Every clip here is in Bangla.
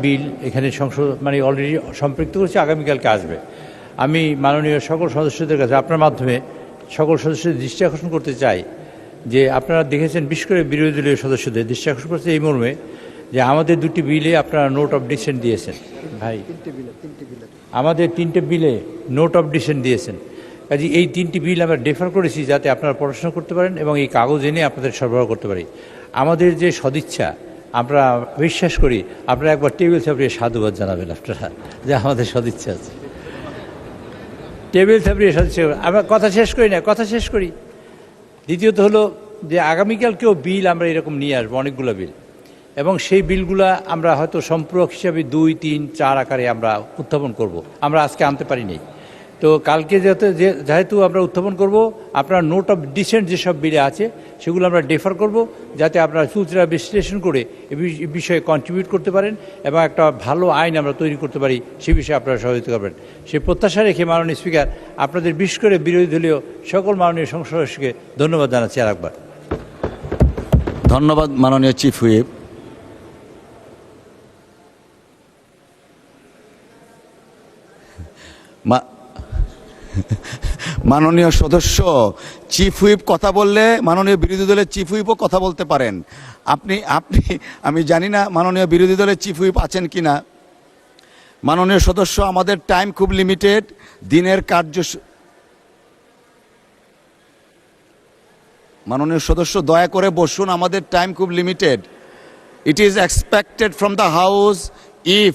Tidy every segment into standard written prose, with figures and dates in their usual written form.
বিল এখানে সংসদ মানে অলরেডি সম্পৃক্ত করেছে, আগামীকালকে আসবে। আমি মাননীয় সকল সদস্যদের কাছে আপনার মাধ্যমে সকল সদস্যদের দৃষ্টি আকর্ষণ করতে চাই যে আপনারা দেখেছেন, বিশেষ করে বিরোধী দলীয় সদস্যদের দৃষ্টি আকর্ষণ করছে এই মর্মে যে আমাদের দুটি বিলে আপনারা নোট অফ ডিসেন্ট দিয়েছেন। ভাই, আমাদের 3টে বিলে নোট অফ ডিসেন্ট দিয়েছেন। কাজে এই 3টি বিল আমরা ডেফার করেছি যাতে আপনারা পড়াশোনা করতে পারেন এবং এই কাগজ এনে আপনাদের সরবরাহ করতে পারি। আমাদের যে সদিচ্ছা, আমরা বিশ্বাস করি আপনারা একবার টেবিল চাপড়িয়ে সাধুবাদ জানাবেন আপনারা যে আমাদের সদিচ্ছা আছে। টেবিল চাপড়িয়ে সদিচ্ছা, আমরা কথা শেষ করি। দ্বিতীয়ত হলো যে আগামীকালকেও বিল আমরা এরকম নিয়ে আসবো, অনেকগুলো বিল, এবং সেই বিলগুলা আমরা হয়তো সম্পূরক হিসাবে 2, 3, 4 আকারে আমরা উত্থাপন করব। আমরা আজকে আনতে পারিনি, তো কালকে যেহেতু আমরা উত্থাপন করব, আপনার নোট অফ ডিসেন্ট যেসব বিলে আছে সেগুলো আমরা ডেফার করব যাতে আপনারা চুলচেরা বিশ্লেষণ করে এ বিষয়ে কন্ট্রিবিউট করতে পারেন এবং একটা ভালো আইন আমরা তৈরি করতে পারি, সে বিষয়ে আপনারা সহযোগিতা করবেন। সেই প্রত্যাশা রেখে মাননীয় স্পিকার, আপনাদের বিশেষ করে বিরোধী দলীয় সকল মাননীয় সংসদ সদস্যকে ধন্যবাদ জানাচ্ছি আরেকবার। ধন্যবাদ মাননীয় চিফ হুইপ। মাননীয় সদস্য, চিফ হুইপ কথা বললে মাননীয় বিরোধী দলের চিফ হুইপও কথা বলতে পারেন। আপনি আমি জানি না মাননীয় বিরোধী দলের চিফ হুইপ আছেন কি না। মাননীয় সদস্য, আমাদের টাইম খুব লিমিটেড। দিনের মাননীয় সদস্য দয়া করে বসুন, আমাদের টাইম খুব limited. It is expected from the house if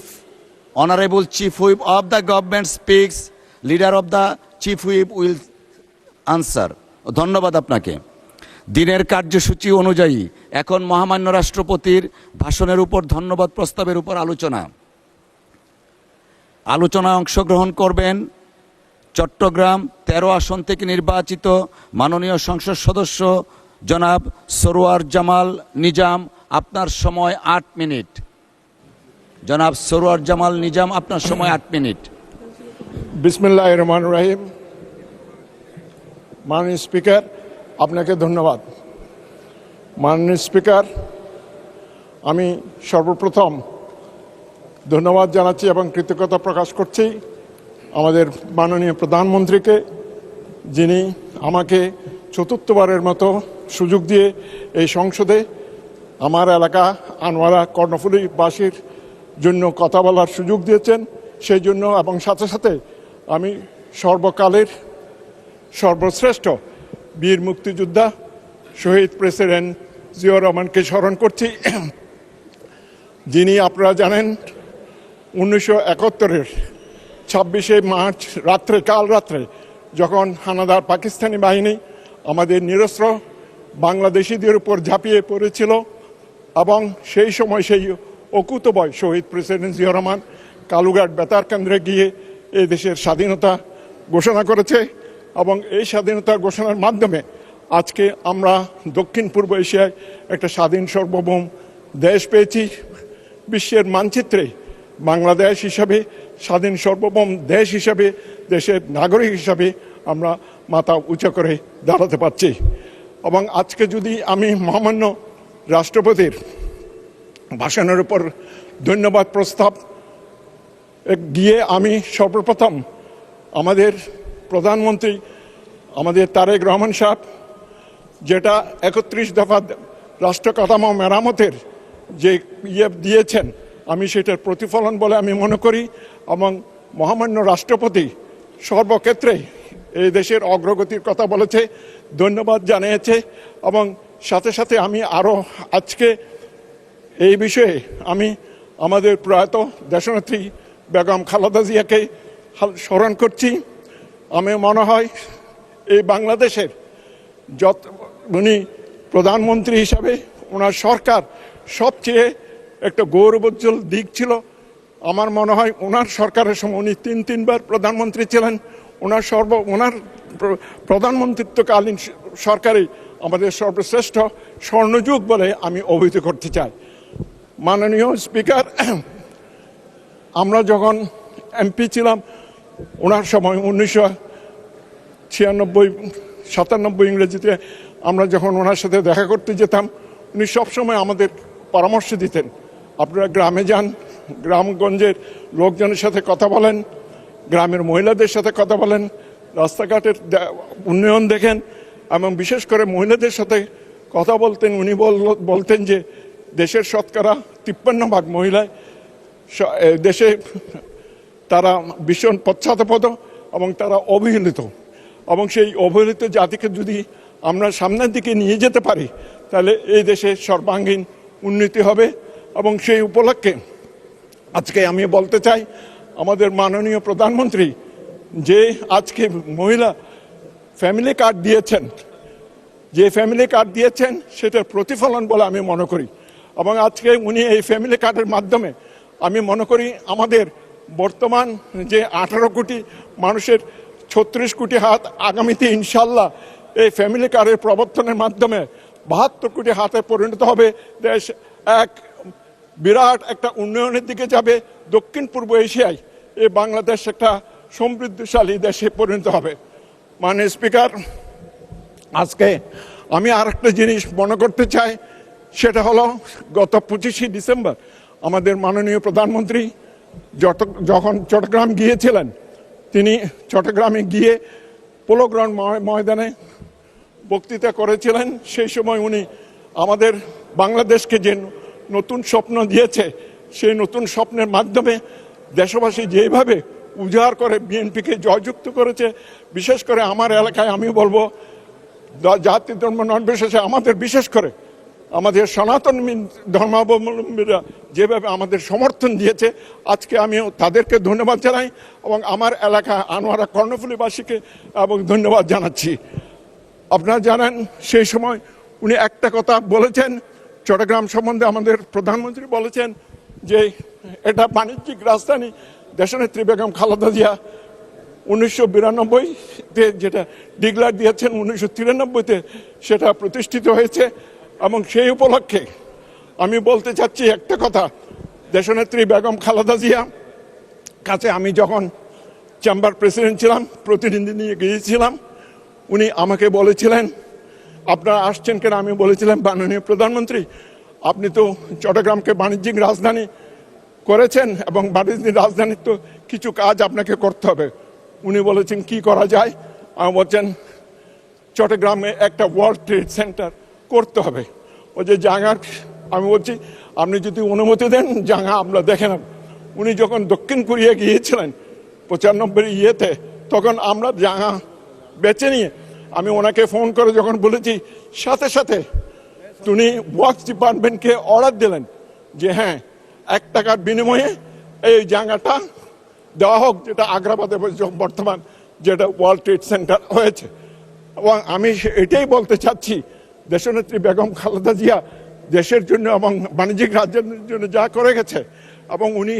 honourable chief whip of the government speaks, leader of the chief whip will answer. ধন্যবাদ আপনাকে। দিনের কার্যসূচি অনুযায়ী এখন মহামান্য রাষ্ট্রপতির ভাষণের উপর ধন্যবাদ প্রস্তাবের উপর আলোচনায় অংশগ্রহণ করবেন চট্টগ্রাম 13 আসন থেকে নির্বাচিত মাননীয় সংসদ সদস্য জনাব সরোয়ার জামাল নিজাম। আপনার সময় 8 মিনিট। জনাব সরোয়ার জামাল নিজাম, আপনার সময় 8 মিনিট। বিসমিল্লাহির রহমানির রহিম। মাননীয় স্পিকার, আপনাকে ধন্যবাদ। মাননীয় স্পিকার, আমি সর্বপ্রথম ধন্যবাদ জানাচ্ছি এবং কৃতজ্ঞতা প্রকাশ করছি আমাদের মাননীয় প্রধানমন্ত্রীকে, যিনি আমাকে চতুর্থবারের মতো সুযোগ দিয়ে এই সংসদে আমার এলাকা আনোয়ারা কর্ণফুলীবাসীর জন্য কথা বলার সুযোগ দিয়েছেন, সেই জন্য এবং সাথে সাথে আমি সর্বকালের সর্বশ্রেষ্ঠ বীর মুক্তিযোদ্ধা শহীদ প্রেসিডেন্ট জিয়াউর রহমানকে স্মরণ করছি, যিনি আপনারা জানেন 1971-এর 26শে মার্চ কাল রাত্রে যখন হানাদার পাকিস্তানি বাহিনী আমাদের নিরস্ত্র বাংলাদেশিদের উপর ঝাঁপিয়ে পড়েছিল এবং সেই সময় সেই অকুতোভয় শহীদ প্রেসিডেন্ট জিয়াউর রহমান কালুঘাট বেতার কেন্দ্রে গিয়ে এই দেশের স্বাধীনতা ঘোষণা করেছে এবং এই স্বাধীনতা ঘোষণার মাধ্যমে আজকে আমরা দক্ষিণ পূর্ব এশিয়ায় একটা স্বাধীন সার্বভৌম দেশ পেয়েছি। বিশ্বের মানচিত্রে বাংলাদেশ হিসাবে স্বাধীন সার্বভৌম দেশ হিসাবে, দেশের নাগরিক হিসাবে আমরা মাথা উঁচু করে দাঁড়াতে পারছি। এবং আজকে যদি আমি মহামান্য রাষ্ট্রপতির ভাষণের উপর ধন্যবাদ প্রস্তাব গিয়ে আমি সর্বপ্রথম আমাদের প্রধানমন্ত্রী আমাদের তারেক রহমান সাহেব যেটা 31 দফা রাষ্ট্র কাঠামো মেরামতের যে দিয়েছেন, আমি সেটার প্রতিফলন বলে আমি মনে করি এবং মহামান্য রাষ্ট্রপতি সর্বক্ষেত্রে এই দেশের অগ্রগতির কথা বলেছে, ধন্যবাদ জানিয়েছে। এবং সাথে সাথে আমি আরও আজকে এই বিষয়ে আমি আমাদের প্রয়াত দেশনেত্রী বেগম খালেদা জিয়াকে স্মরণ করছি। আমি মনে হয় এই বাংলাদেশের উনি প্রধানমন্ত্রী হিসাবে ওনার সরকার সবচেয়ে একটা গৌরবোজ্জ্বল দিক ছিল। আমার মনে হয় ওনার সরকারের সময় উনি 3বার প্রধানমন্ত্রী ছিলেন। ওনার প্রধানমন্ত্রিত্বকালীন সরকারে আমাদের সর্বশ্রেষ্ঠ স্বর্ণযুগ বলে আমি অভিহিত করতে চাই। মাননীয় স্পিকার, আমরা যখন এমপি ছিলাম ওনার সময় 1996-97 ইংরেজিতে আমরা যখন ওনার সাথে দেখা করতে যেতাম, উনি সবসময় আমাদের পরামর্শ দিতেন, আপনারা গ্রামে যান, গ্রামগঞ্জের লোকজনের সাথে কথা বলেন, গ্রামের মহিলাদের সাথে কথা বলেন, রাস্তাঘাটের উন্নয়ন দেখেন, এবং বিশেষ করে মহিলাদের সাথে কথা বলতেন। উনি বলতেন যে দেশের শতকরা 53% মহিলায় দেশে তারা ভীষণ পশ্চাৎপদ এবং তারা অবহেলিত, এবং সেই অবহেলিত জাতিকে যদি আমরা সামনের দিকে নিয়ে যেতে পারি তাহলে এই দেশে সর্বাঙ্গীন উন্নতি হবে। এবং সেই উপলক্ষে আজকে আমি বলতে চাই, আমাদের মাননীয় প্রধানমন্ত্রী যে আজকে মহিলা ফ্যামিলি কার্ড দিয়েছেন, যে ফ্যামিলি কার্ড দিয়েছেন সেটার প্রতিফলন বলে আমি মনে করি। এবং আজকে উনি এই ফ্যামিলি কার্ডের মাধ্যমে আমি মনে করি আমাদের বর্তমান যে 18 কোটি মানুষের 36 কোটি হাত আগামীতে ইনশাল্লাহ এই ফ্যামিলি কার্ডের প্রবর্তনের মাধ্যমে 72 কোটি হাতে পরিণত হবে। দেশ এক বিরাট একটা উন্নয়নের দিকে যাবে। দক্ষিণ পূর্ব এশিয়ায় এই বাংলাদেশ একটা সমৃদ্ধশালী দেশে পরিণত হবে। মাননীয় স্পিকার, আজকে আমি আর একটা জিনিস মনে করতে চাই, সেটা হলো গত 25শে ডিসেম্বর আমাদের মাননীয় প্রধানমন্ত্রী যখন চট্টগ্রাম গিয়েছিলেন, তিনি চট্টগ্রামে গিয়ে পোলো গ্রাউন্ড ময়দানে বক্তৃতা করেছিলেন। সেই সময় উনি আমাদের বাংলাদেশকে যে নতুন স্বপ্ন দিয়েছে, সেই নতুন স্বপ্নের মাধ্যমে দেশবাসী যেভাবে উজাড় করে বিএনপিকে জয়যুক্ত করেছে, বিশেষ করে আমার এলাকায় আমি বলবো জাতি ধর্ম নির্বিশেষে আমাদের, বিশেষ করে আমাদের সনাতন ধর্মাবলম্বীরা যেভাবে আমাদের সমর্থন দিয়েছে, আজকে আমি তাদেরকে ধন্যবাদ জানাই এবং আমার এলাকা আনোয়ারা কর্ণফুলীবাসীকে এবং ধন্যবাদ জানাচ্ছি। আপনারা জানেন সেই সময় উনি একটা কথা বলেছেন চট্টগ্রাম সম্বন্ধে, আমাদের প্রধানমন্ত্রী বলেছেন যে এটা বাণিজ্যিক রাজধানী। দেশনেত্রী বেগম খালেদা জিয়া 1992-তে যেটা ডিক্লার দিয়েছেন, 1993-তে সেটা প্রতিষ্ঠিত হয়েছে। এবং সেই উপলক্ষে আমি বলতে চাচ্ছি একটা কথা, দেশনেত্রী বেগম খালেদা জিয়া কাছে আমি যখন চেম্বার প্রেসিডেন্ট ছিলাম, প্রতিনিধি নিয়ে গিয়েছিলাম, উনি আমাকে বলেছিলেন আপনারা আসছেন কেন? আমি বলেছিলাম মাননীয় প্রধানমন্ত্রী, আপনি তো চট্টগ্রামকে বাণিজ্যিক রাজধানী করেছেন এবং বাণিজ্যিক রাজধানীর তো কিছু কাজ আপনাকে করতে হবে। উনি বলেছেন কি করা যায়? আমি বলছেন চট্টগ্রামে একটা ওয়ার্ল্ড ট্রেড সেন্টার করতে হবে। ও যে জায়গার, আমি বলছি আপনি যদি অনুমতি দেন জায়গা আমরা দেখে নেব। উনি যখন দক্ষিণ কোরিয়া গিয়েছিলেন 95 তখন আমরা জায়গা বেছে নিয়ে আমি ওনাকে ফোন করে যখন বলেছি, সাথে সাথে উনি ওয়ার্কস ডিপার্টমেন্টকে অর্ডার দিলেন যে হ্যাঁ 1 টাকার বিনিময়ে এই জায়গাটা দেওয়া হোক, যেটা আগ্রাবাদে বর্তমান যেটা ওয়ার্ল্ড ট্রেড সেন্টার হয়েছে। এবং আমি এটাই বলতে চাচ্ছি, দেশনেত্রী বেগম খালেদা জিয়া দেশের জন্য এবং বাণিজ্যিক রাজ্যের জন্য যা করে গেছে, এবং উনি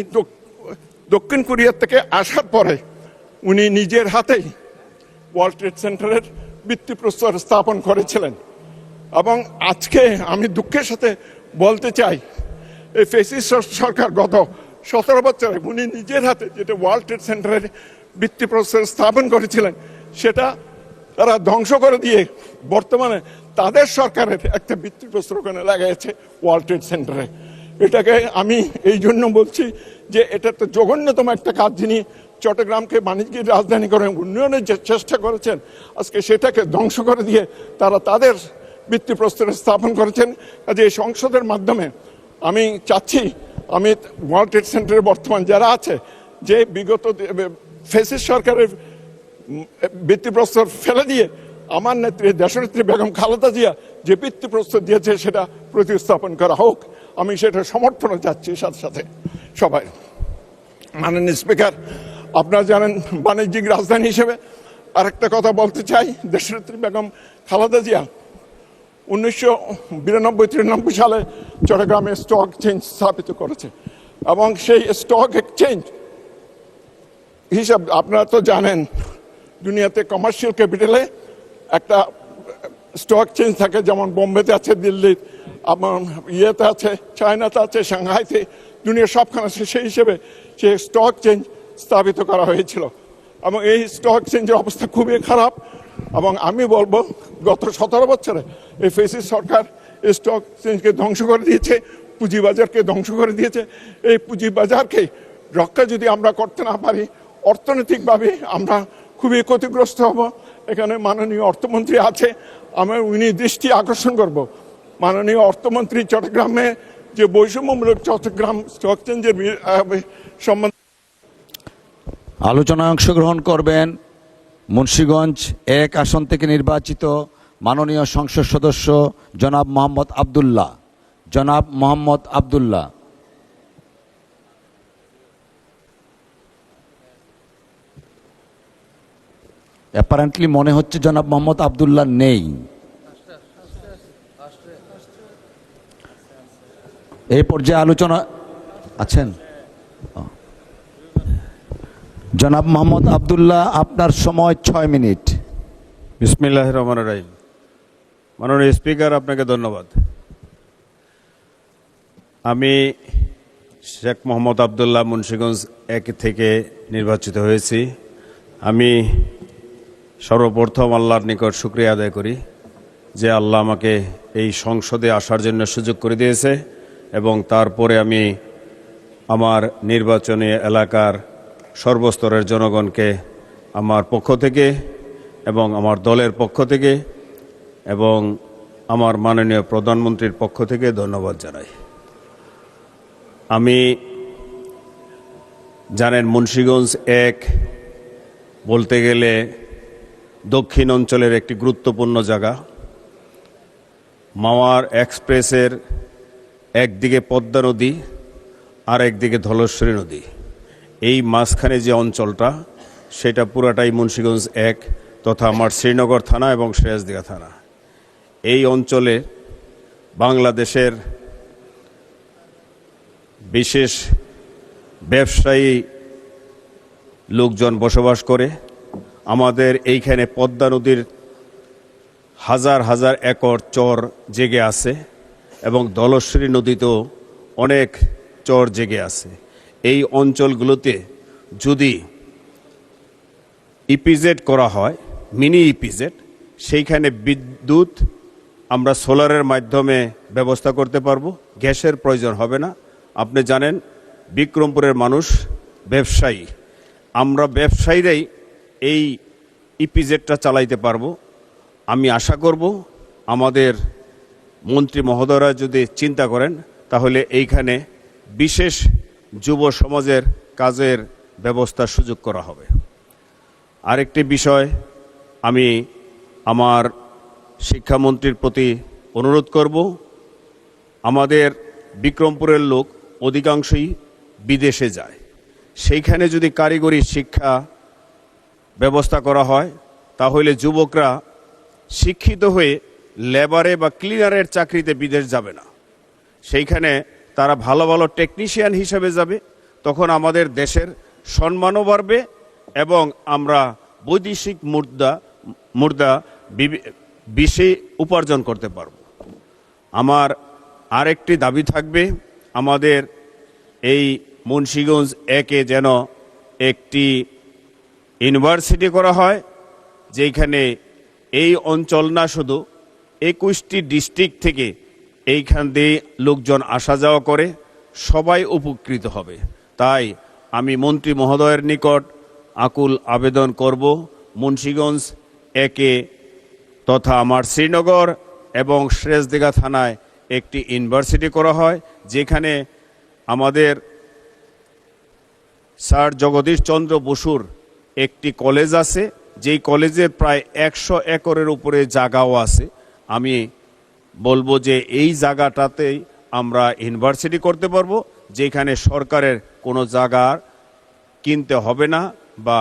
দক্ষিণ কোরিয়া থেকে আসার পরে উনি নিজের হাতেই ওয়ার্ল্ড ট্রেড সেন্টারের ভিত্তিপ্রস্তর স্থাপন করেছিলেন। এবং আজকে আমি দুঃখের সাথে বলতে চাই, এই ফ্যাসিস্ট সরকার গত 17 বছরে উনি নিজের হাতে যেটা ওয়ার্ল্ড ট্রেড সেন্টারের ভিত্তিপ্রস্তর স্থাপন করেছিলেন, সেটা তারা ধ্বংস করে দিয়ে বর্তমানে তাদের সরকারের একটা ভিত্তিপ্রস্তর ওখানে লাগাইছে ওয়ার্ল্ড ট্রেড সেন্টারে। এটাকে আমি এই জন্য বলছি যে এটা তো জঘন্যতম একটা কাজ। যিনি চট্টগ্রামকে বাণিজ্যিক রাজধানী করে উন্নয়নের যে চেষ্টা করেছেন, আজকে সেটাকে ধ্বংস করে দিয়ে তারা তাদের ভিত্তিপ্রস্তর স্থাপন করেছেন। কাজে এই সংসদের মাধ্যমে আমি চাচ্ছি, আমি ওয়ার্ল্ড ট্রেড সেন্টারের বর্তমান যারা আছে, যে বিগত ফ্যাসিস্ট সরকারের ভিত্তিপ্রস্তর ফেলে দিয়ে আমার নেত্রী দেশনেত্রী বেগম খালেদা জিয়া যে ভিত্তিপ্রস্তর দিয়েছে সেটা প্রতিস্থাপন করা হোক। আমি সেটা সমর্থন চাচ্ছি সাথে সাথে সবাই। মাননীয় স্পিকার, আপনারা জানেন বাণিজ্যিক রাজধানী হিসেবে আরেকটা কথা বলতে চাই। দেশনেত্রী বেগম খালেদা জিয়া 1992-93 সালে চট্টগ্রামে স্টক এক্সচেঞ্জ স্থাপিত করেছে, এবং সেই স্টক এক্সচেঞ্জ হিসাব আপনারা তো জানেন, দুনিয়াতে কমার্শিয়াল ক্যাপিটালে একটা স্টক এক্সচেঞ্জ থাকে, যেমন বোম্বেতে আছে, দিল্লির ইয়েতে আছে, চায়নাতে আছে, সাংহাইতে, দুনিয়ার সবখানে আছে। সেই হিসেবে সেই স্টক এক্সচেঞ্জ স্থাপিত করা হয়েছিল, এবং এই স্টক এক্সচেঞ্জের অবস্থা খুবই খারাপ। এবং আমি বলবো গত 17 বছরে এই ফ্যাসিস্ট সরকার এই স্টক এক্সচেঞ্জকে ধ্বংস করে দিয়েছে। পুঁজিবাজারকে ধ্বংস করে দিয়েছে। এই পুঁজিবাজারকে রক্ষা যদি আমরা করতে না পারি, অর্থনৈতিকভাবে আমরা খুবই ক্ষতিগ্রস্ত হব। এখানে মাননীয় অর্থমন্ত্রী আছে, আমি উনি দৃষ্টি আকর্ষণ করব, মাননীয় অর্থমন্ত্রী চট্টগ্রামে যে বৈষম্যমূলক চট্টগ্রাম স্টক এক্সচেঞ্জের সম্বন্ধে আলোচনায় অংশগ্রহণ করবেন মুন্সিগঞ্জ 1 আসন থেকে নির্বাচিত মাননীয় সংসদ সদস্য জনাব মোহাম্মদ আব্দুল্লাহ। জনাব মোহাম্মদ আব্দুল্লাহ। অ্যাপারেন্টলি মনে হচ্ছে জনাব মোহাম্মদ আব্দুল্লাহ নেই। এই পর্যায়ে আলোচনা আছেন জনাব মোহাম্মদ আব্দুল্লাহ, আপনার সময় 6 মিনিট। বিসমিল্লাহির রহমানির রহিম। মাননীয় স্পিকার, আপনাকে ধন্যবাদ। আমি শেখ মোহাম্মদ আব্দুল্লাহ মুন্সিগঞ্জ 1 থেকে নির্বাচিত হয়েছি। আমি সর্বপ্রথম আল্লাহর নিকট শুকরিয়া আদায় করি যে আল্লাহ আমাকে এই সংসদে আসার জন্য সুযোগ করে দিয়েছে, এবং তারপরে আমি আমার নির্বাচনী এলাকার সর্বস্তরের জনগণকে আমার পক্ষ থেকে এবং আমার দলের পক্ষ থেকে এবং আমার মাননীয় প্রধানমন্ত্রীর পক্ষ থেকে ধন্যবাদ জানাই। আমি জানেন মুন্সিগঞ্জ 1 বলতে গেলে দক্ষিণ অঞ্চলের একটি গুরুত্বপূর্ণ জায়গা। মাওয়ার এক্সপ্রেসের একদিকে পদ্মা নদী আর একদিকে ধলেশ্বরী নদী, এই মাঝখানে যে অঞ্চলটা সেটা পুরাটাই মুন্সিগঞ্জ 1 তথা আমার শ্রীনগর থানা এবং সিরাজদিঘা থানা। এই অঞ্চলে বাংলাদেশের বিশেষ ব্যবসায়ী লোকজন বসবাস করে। আমাদের এইখানে পদ্মা নদীর হাজার হাজার একর চর জেগে আছে এবং ধলেশ্বরী নদীতেও অনেক চর জেগে আছে। এই অঞ্চলগুলোতে যদি ইপিজেড করা হয়, মিনি ইপিজেড, সেইখানে বিদ্যুৎ আমরা সোলারের মাধ্যমে ব্যবস্থা করতে পারবো, গ্যাসের প্রয়োজন হবে না। আপনি জানেন বিক্রমপুরের মানুষ ব্যবসায়ী, আমরা ব্যবসায়ীরাই এই ইপিজেডটা চালাইতে পারবো। আমি আশা করব আমাদের মন্ত্রী মহোদয়রা যদি চিন্তা করেন তাহলে এইখানে বিশেষ যুব সমাজের কাজের ব্যবস্থার সুযোগ করা হবে। আরেকটি বিষয় আমি আমার শিক্ষামন্ত্রীর প্রতি অনুরোধ করব, আমাদের বিক্রমপুরের লোক অধিকাংশই বিদেশে যায়, সেইখানে যদি কারিগরি শিক্ষা ব্যবস্থা করা হয় তাহলে যুবকরা শিক্ষিত হয়ে লেবারে বা ক্লিনারের চাকরিতে বিদেশ যাবে না, সেইখানে তারা ভালো ভালো টেকনিশিয়ান হিসেবে যাবে। তখন আমাদের দেশের সম্মানও বাড়বে এবং আমরা বৈদেশিক মুদ্রা বেশি উপার্জন করতে পারব। আমার আরেকটি দাবি থাকবে, আমাদের এই মুন্সিগঞ্জ 1 যেন একটি ইউনিভার্সিটি করা হয়, যেখানে এই অঞ্চল না শুধু 21টি ডিস্ট্রিক্ট থেকে এইখান দিয়ে লোকজন আসা যাওয়া করে, সবাই উপকৃত হবে। তাই আমি মন্ত্রী মহোদয়ের নিকট আকুল আবেদন করব মুন্সিগঞ্জ 1 তথা আমার শ্রীনগর এবং সিরাজদিঘা থানায় একটি ইউনিভার্সিটি করা হয়, যেখানে আমাদের স্যার জগদীশ চন্দ্র বসুর একটি কলেজ আছে, যেই কলেজে প্রায় 100 একরের উপরে জায়গাও আছে। আমি বলবো যে এই জায়গাটাতেই আমরা ইউনিভার্সিটি করতে পারবো, যেখানে সরকারের কোনো জায়গা কিনতে হবে না বা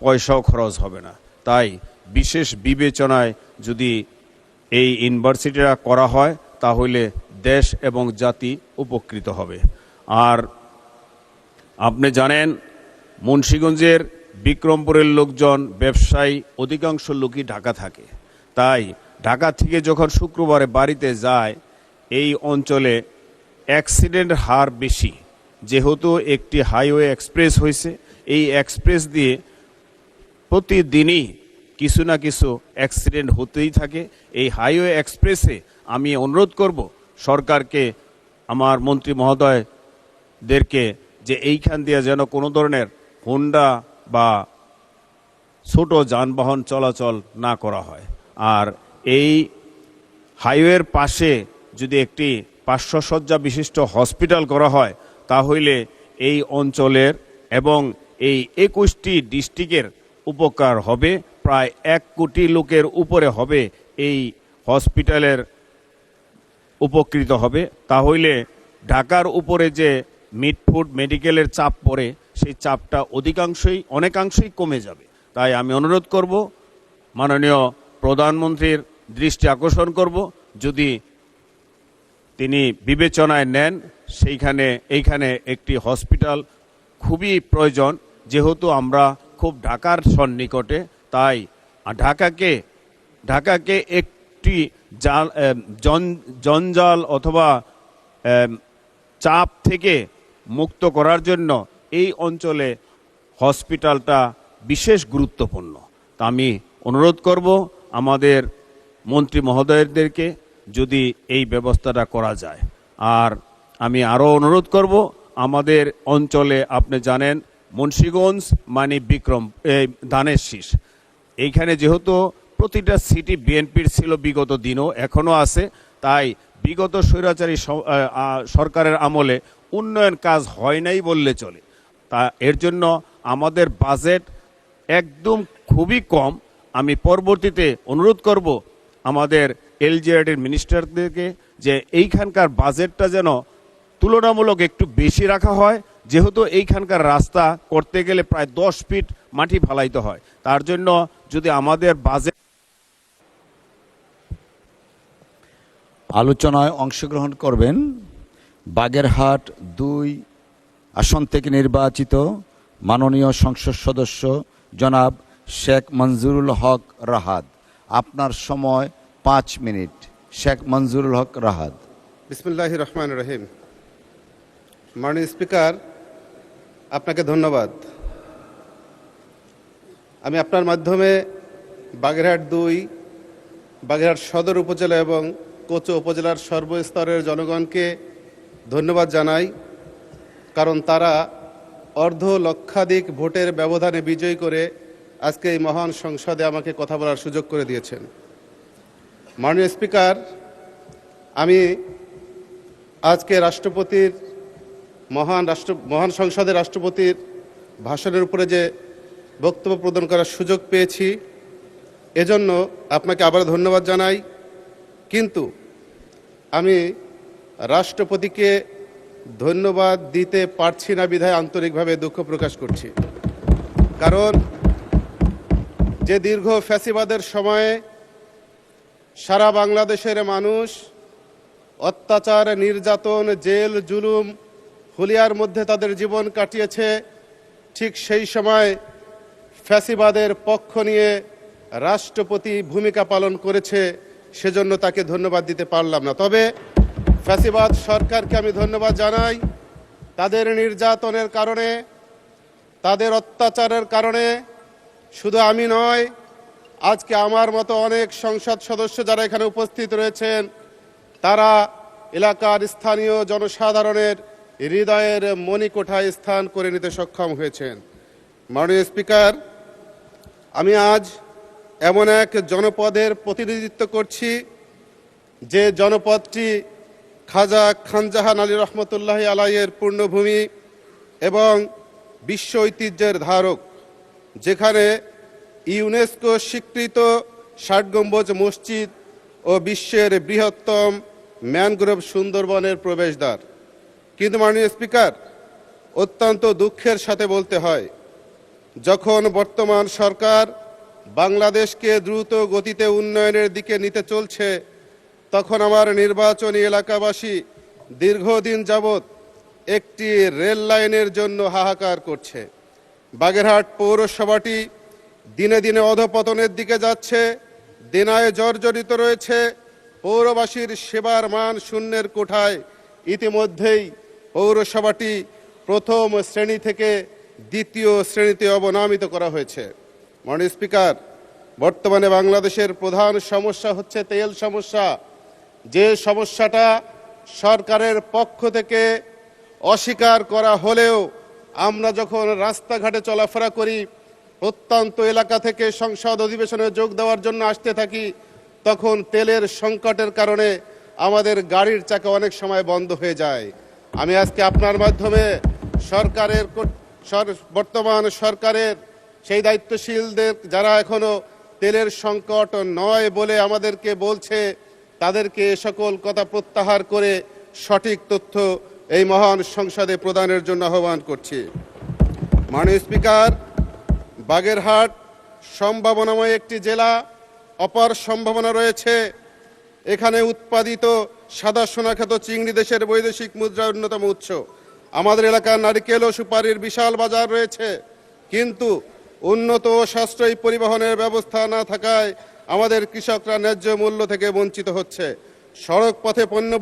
পয়সাও খরচ হবে না। তাই বিশেষ বিবেচনায় যদি এই ইউনিভার্সিটিটা করা হয় তাহলে দেশ এবং জাতি উপকৃত হবে। আর আপনি জানেন মুন্সিগঞ্জের বিক্রমপুরের লোকজন ব্যবসায়ী, অধিকাংশ লোকই ঢাকা থাকে। তাই ঢাকা থেকে যখন শুক্রবারে বাড়িতে যায়, এই অঞ্চলে অ্যাক্সিডেন্ট হার বেশি, যেহেতু একটি হাইওয়ে এক্সপ্রেস হয়েছে। এই এক্সপ্রেস দিয়ে প্রতিদিনই কিছু না কিছু অ্যাক্সিডেন্ট হতেই থাকে। এই হাইওয়ে এক্সপ্রেসে আমি অনুরোধ করব সরকারকে, আমার মন্ত্রী মহোদয়দেরকে যে এইখান দিয়ে যেন কোনো ধরনের হোন্ডা বা ছোট যানবাহন চলাচল না করা হয়। আর এই হাইওয়ের পাশে যদি একটি 500 শয্যা বিশিষ্ট হসপিটাল করা হয় তাহলে এই অঞ্চলের এবং এই 21টি ডিস্ট্রিক্টের উপকার হবে। প্রায় 1 কোটি লোকের উপরে হবে এই হসপিটালের উপকৃত হবে। তাহলে ঢাকার উপরে যে মিটফুট মেডিকেলের চাপ পড়ে সেই চাপটা অনেকাংশই কমে যাবে। তাই আমি অনুরোধ করব, মাননীয় প্রধানমন্ত্রীর দৃষ্টি আকর্ষণ করব, যদি তিনি বিবেচনায় নেন এইখানে একটি হসপিটাল খুবই প্রয়োজন। যেহেতু আমরা খুব ঢাকার সন্নিকটে, তাই ঢাকাকে একটি জঞ্জাল অথবা চাপ থেকে মুক্ত করার জন্য এই অঞ্চলে হসপিটালটা বিশেষ গুরুত্বপূর্ণ। তা আমি অনুরোধ করব আমাদের মন্ত্রী মহোদয়দেরকে যদি এই ব্যবস্থাটা করা যায়। আর আমি আরও অনুরোধ করব, আমাদের অঞ্চলে আপনি জানেন মুন্সিগঞ্জ মানে ধানের শীষ, এইখানে যেহেতু প্রতিটা সিটি বিএনপির ছিল বিগত দিনও এখনও আছে, তাই বিগত স্বৈরাচারী সরকারের আমলে উন্নয়ন কাজ হয় নাই বললে চলে। তা এর জন্য আমাদের বাজেট একদম খুবই কম। আমি পরবর্তীতে অনুরোধ করব আমাদের এলজিআরডির মিনিস্টারদেরকে যে এইখানকার বাজেটটা যেন তুলনামূলক একটু বেশি রাখা হয়, যেহেতু এইখানকার রাস্তা করতে গেলে প্রায় 10 ফিট মাটি ফালাইতে হয়। তার জন্য যদি আমাদের বাজেট আলোচনায় অংশগ্রহণ করবেন বাগেরহাট 2 আসন থেকে নির্বাচিত মাননীয় সংসদ সদস্য জনাব শেখ মঞ্জুরুল হক রাহাত। আপনার সময় 5 মিনিট। শেখ মঞ্জুরুল হক রাহাত। বিসমিল্লাহির রহমানির রহিম। মাননীয় স্পিকার, আপনাকে ধন্যবাদ। আমি আপনার মাধ্যমে বাগেরহাট 2, বাগেরহাট সদর উপজেলা এবং কোচো উপজেলার সর্বস্তরের জনগণকে ধন্যবাদ জানাই, কারণ তারা লক্ষাধিক ভোটের ব্যবধানে বিজয়ী করে আজকে এই মহান সংসদে আমাকে কথা বলার সুযোগ করে দিয়েছেন। মাননীয় স্পিকার, আমি আজকে রাষ্ট্রপতির মহান সংসদের রাষ্ট্রপতির ভাষণের উপরে যে বক্তব্য প্রদান করার সুযোগ পেয়েছি, এজন্য আপনাকে আবার ধন্যবাদ জানাই। কিন্তু আমি রাষ্ট্রপতিকে ধন্যবাদ দিতে পারছি না বিধায় আন্তরিকভাবে দুঃখ প্রকাশ করছি। কারণ যে দীর্ঘ ফ্যাসিবাদের সময়ে সারা বাংলাদেশের মানুষ অত্যাচার, নির্যাতন, জেল, জুলুম, হুলিয়ার মধ্যে তাদের জীবন কাটিয়েছে, ঠিক সেই সময় ফ্যাসিবাদের পক্ষ নিয়ে রাষ্ট্রপতি ভূমিকা পালন করেছে, সেজন্য তাকে ধন্যবাদ দিতে পারলাম না। তবে ফ্যাসিবাদ সরকারকে আমি ধন্যবাদ জানাই। তাদের নির্যাতনের কারণে, তাদের অত্যাচারের কারণে শুধু আমি নয়, আজকে আমার মতো অনেক সংসদ সদস্য যারা এখানে উপস্থিত রয়েছেন, তারা এলাকার স্থানীয় জনসাধারণের হৃদয়ের মণিকোঠায় স্থান করে নিতে সক্ষম হয়েছেন। মাননীয় স্পিকার, আমি আজ এমন এক জনপদের প্রতিনিধিত্ব করছি যে জনপদটি খাজা খানজাহান আলী রহমতুল্লাহ আলাইয়ের পূর্ণভূমি এবং বিশ্ব ঐতিহ্যের ধারক, যেখানে ইউনেস্কো স্বীকৃত 60 গম্বুজ মসজিদ ও বিশ্বের বৃহত্তম ম্যানগ্রোভ সুন্দরবনের প্রবেশদ্বার। কিন্তু মাননীয় স্পিকার, অত্যন্ত দুঃখের সাথে বলতে হয়, যখন বর্তমান সরকার বাংলাদেশকে দ্রুত গতিতে উন্নয়নের দিকে নিতে চলছে, তখন আমার নির্বাচনী এলাকাবাসী দীর্ঘদিন যাবৎ একটি রেল লাইনের জন্য হাহাকার করছে। বাগেরহাট পৌরসভাটি দিনে দিনে অধপতনের দিকে যাচ্ছে, দেনায় জর্জরিত রয়েছে। পৌরবাসীর সেবার মান শূন্যের কোঠায়। ইতিমধ্যেই পৌরসভাটি প্রথম শ্রেণী থেকে 2য় শ্রেণীতে অবনমিত করা হয়েছে। মাননীয় স্পিকার, বর্তমানে বাংলাদেশের প্রধান সমস্যা হচ্ছে তেল সমস্যা, যে সমস্যাটা সরকারের পক্ষ থেকে অস্বীকার করা হলেও আমরা যখন রাস্তাঘাটে চলাফেরা করি, প্রত্যন্ত এলাকা থেকে সংসদ অধিবেশনে যোগ দেওয়ার জন্য আসতে থাকি, তখন তেলের সংকটের কারণে আমাদের গাড়ির চাকা অনেক সময় বন্ধ হয়ে যায়। আমি আজকে আপনার মাধ্যমে বর্তমান সরকারের সেই দায়িত্বশীলদের যারা এখনো তেলের সংকট নয় বলে আমাদেরকে বলছে, তাদেরকে এ সকল কথা প্রত্যাহার করে সঠিক তথ্য এই মহান সংসদে প্রদানের জন্য আহ্বান করছি। মাননীয় স্পিকার, বাগেরহাট সম্ভাবনাময় একটি জেলা, অপার সম্ভাবনা রয়েছে। এখানে উৎপাদিত সাদা সোনাখ্যাত চিংড়ি দেশের বৈদেশিক মুদ্রার অন্যতম উৎস। আমাদের এলাকার নারিকেল ও সুপারির বিশাল বাজার রয়েছে, কিন্তু উন্নত ও সাশ্রয়ী পরিবহনের ব্যবস্থা না থাকায় আমাদের কৃষকরা ন্যায্য মূল্য থেকে বঞ্চিত হচ্ছে। সড়ক পথে পণ্য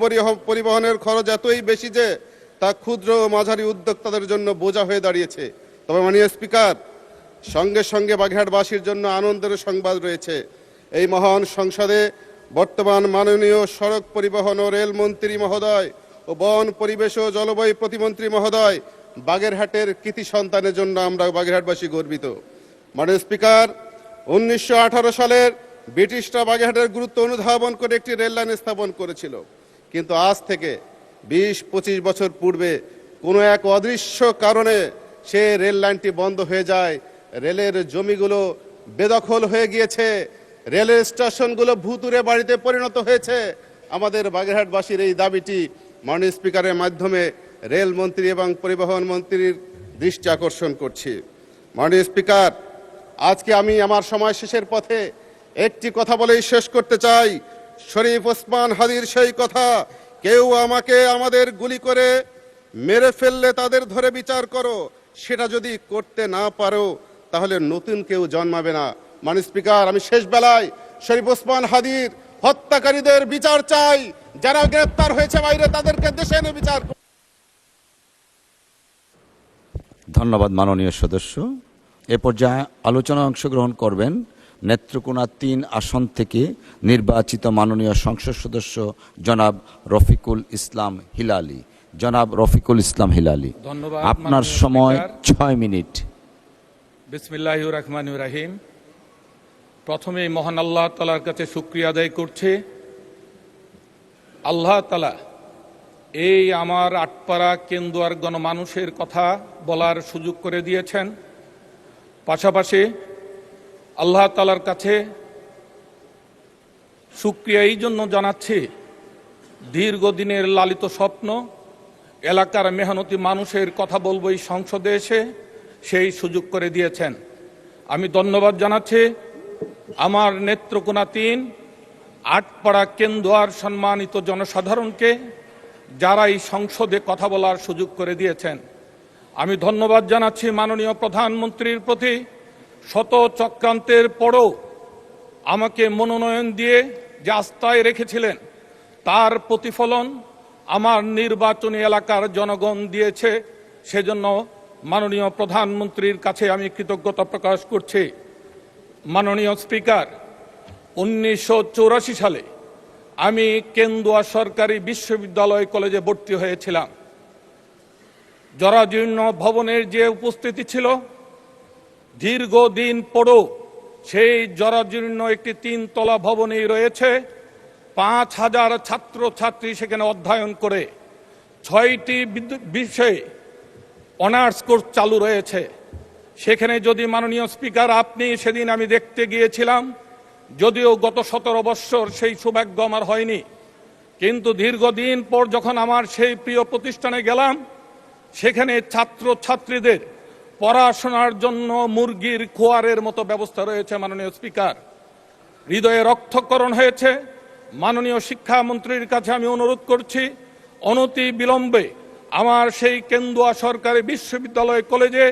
পরিবহনের খরচ এতই বেশি যে তা ক্ষুদ্র ও মাঝারি উদ্যোক্তাদের জন্য বোঝা হয়ে দাঁড়িয়েছে। তবে মাননীয় স্পিকার, সঙ্গে সঙ্গে বাগেরহাটবাসীর জন্য আনন্দের সংবাদ রয়েছে। এই মহান সংসদে বর্তমান মাননীয় সড়ক পরিবহন ও রেলমন্ত্রী মহোদয় ও বন পরিবেশ ও জলবায়ু প্রতিমন্ত্রী মহোদয় বাগেরহাটের কৃতি সন্তানের জন্য আমরা বাগেরহাটবাসী গর্বিত। মাননীয় স্পিকার, 1918 সালের ব্রিটিশরা বাগেরহাটের গুরুত্ব অনুধাবন করে একটি রেল লাইন স্থাপন করেছিল, কিন্তু আজ থেকে 20-25 বছর পূর্বে কোনো এক অদৃশ্য কারণে সে রেল লাইনটি বন্ধ হয়ে যায়। রেলের জমিগুলো বেদখল হয়ে গিয়েছে, রেলের স্টেশনগুলো ভূতুরে বাড়িতে পরিণত হয়েছে। আমাদের বাগেরহাটবাসীর এই দাবিটি মাননীয় স্পিকারের মাধ্যমে রেলমন্ত্রী এবং পরিবহন মন্ত্রীর দৃষ্টি আকর্ষণ করছি। মাননীয় স্পিকার, আজকে আমি আমার সময় শেষের পথে একটি কথা বলেই শেষ করতে চাই। শরীফ ওসমান হাদির সেই কথা, কেউ আমাদের গুলি করে মেরে ফেললে তাদের ধরে বিচার করো, সেটা যদি করতে না পারো তাহলে নতুন কেউ জন্মাবে না। মাননীয় স্পিকার, আমি শেষ বেলায় শরীফ ওসমান হাদির হত্যাকারীদের বিচার চাই। যারা গ্রেপ্তার হয়েছে বাইরে, তাদেরকে দেশে এনে বিচার। ধন্যবাদ মাননীয় সদস্য। এ পর্যায়ে আলোচনায় অংশগ্রহণ করবেন নেত্রকোনা 3 আসন থেকে নির্বাচিত মাননীয় সংসদ সদস্য জনাব রফিকুল ইসলাম হিলালি। জনাব রফিকুল ইসলাম হিলালি, ধন্যবাদ। আপনার সময় 6 মিনিট। বিসমিল্লাহির রহমানির রহিম। প্রথমে মহান আল্লাহ তাআলার কাছে শুকরিয়া আদায় করছি। আল্লাহ তাআলা এই আমার আটপাড়া কেন্দুয়ার গণমানুষের কথা বলার সুযোগ করে দিয়েছেন। পাশাপাশি আল্লাহ তাআলার কাছে শুকরিয়া এই জন্য জানাচ্ছি, দীর্ঘদিনের লালিত স্বপ্ন, এলাকার মেহনতি মানুষের কথা বলবো এই সংসদে এসে, সেই সুযোগ করে দিয়েছেন। আমি ধন্যবাদ জানাচ্ছি আমার নেত্রকোনা 3 আটপাড়া কেন্দুয়ার সম্মানিত জনসাধারণকে, যারা এই সংসদে কথা বলার সুযোগ করে দিয়েছেন। আমি ধন্যবাদ জানাচ্ছি মাননীয় প্রধানমন্ত্রীর প্রতি, শত চক্রান্তের পরও আমাকে মনোনয়ন দিয়ে যে আস্থায় রেখেছিলেন, তার প্রতিফলন আমার নির্বাচনী এলাকার জনগণ দিয়েছে। সেজন্য মাননীয় প্রধানমন্ত্রীর কাছে আমি কৃতজ্ঞতা প্রকাশ করছি। মাননীয় স্পিকার, 1984 সালে আমি কেন্দুয়া সরকারি বিশ্ববিদ্যালয় কলেজে ভর্তি হয়েছিলাম। জরাজীর্ণ ভবনের যে উপস্থিতি ছিল, দীর্ঘদিন পরও সেই জরাজীর্ণ একটি 3 তলা ভবনেই রয়েছে। 5000 ছাত্র ছাত্রী সেখানে অধ্যয়ন করে 6টি বিষয়ে অনার্স কোর্স চালু রয়েছে। সেখানে যদি মাননীয় স্পিকার, আপনি সেদিন আমি দেখতে গিয়েছিলাম, যদিও গত 17 বৎসর সেই সৌভাগ্য আমার হয়নি, কিন্তু দীর্ঘদিন পর যখন আমার সেই প্রিয় প্রতিষ্ঠানে গেলাম, সেখানে ছাত্র ছাত্রীদের পড়াশোনার জন্য মুরগির খোয়ারের মতো ব্যবস্থা রয়েছে। মাননীয় স্পিকার, হৃদয়ে রক্তকরণ হয়েছে। মাননীয় শিক্ষামন্ত্রীর কাছে আমি অনুরোধ করছি, অনতি বিলম্বে আমার সেই কেন্দুয়া সরকারি বিশ্ববিদ্যালয় কলেজে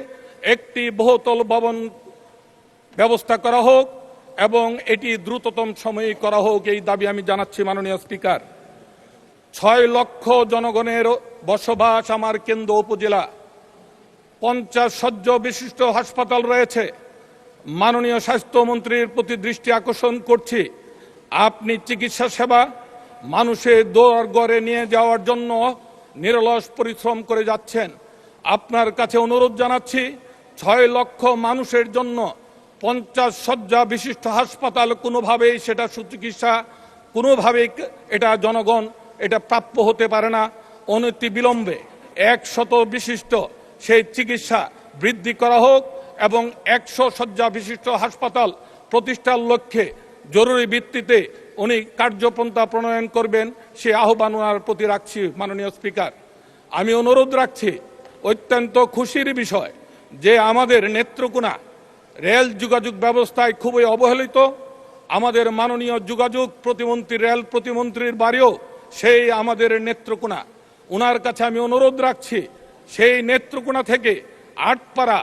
একটি বহুতল ভবন ব্যবস্থা করা হোক এবং এটি দ্রুততম সময়ে করা হোক, এই দাবি আমি জানাচ্ছি। মাননীয় স্পিকার, 6 লক্ষ জনগণের বসবাস আমার কেন্দুয়া উপজেলা, 50 শয্যা বিশিষ্ট হাসপাতাল রয়েছে। মাননীয় স্বাস্থ্যমন্ত্রীর প্রতি দৃষ্টি আকর্ষণ করছি, আপনি চিকিৎসা সেবা মানুষের দোয়ার গড়ে নিয়ে যাওয়ার জন্য নিরলস পরিশ্রম করে যাচ্ছেন। আপনার কাছে অনুরোধ জানাচ্ছি 6 লক্ষ মানুষের জন্য 50 শয্যা বিশিষ্ট হাসপাতাল কোনোভাবেই সেটা সুচিকিৎসা কোনোভাবেই এটা জনগণ এটা প্রাপ্য হতে পারে না। অনতি বিলম্বে 100 বিশিষ্ট সেই চিকিৎসা বৃদ্ধি করা হোক এবং 100 শয্যা বিশিষ্ট হাসপাতাল প্রতিষ্ঠার লক্ষ্যে জরুরি ভিত্তিতে উনি কার্যপন্থা প্রণয়ন করবেন সে আহ্বান ওনার প্রতি রাখছি। মাননীয় স্পিকার, আমি অনুরোধ রাখছি, অত্যন্ত খুশির বিষয় যে আমাদের নেত্রকোনা রেল যোগাযোগ ব্যবস্থায় খুবই অবহেলিত। আমাদের মাননীয় যোগাযোগ প্রতিমন্ত্রী রেল প্রতিমন্ত্রীর বাড়িও সেই আমাদের নেত্রকোনা। ওনার কাছে আমি অনুরোধ রাখছি সেই নেত্রকোনা থেকে আটপাড়া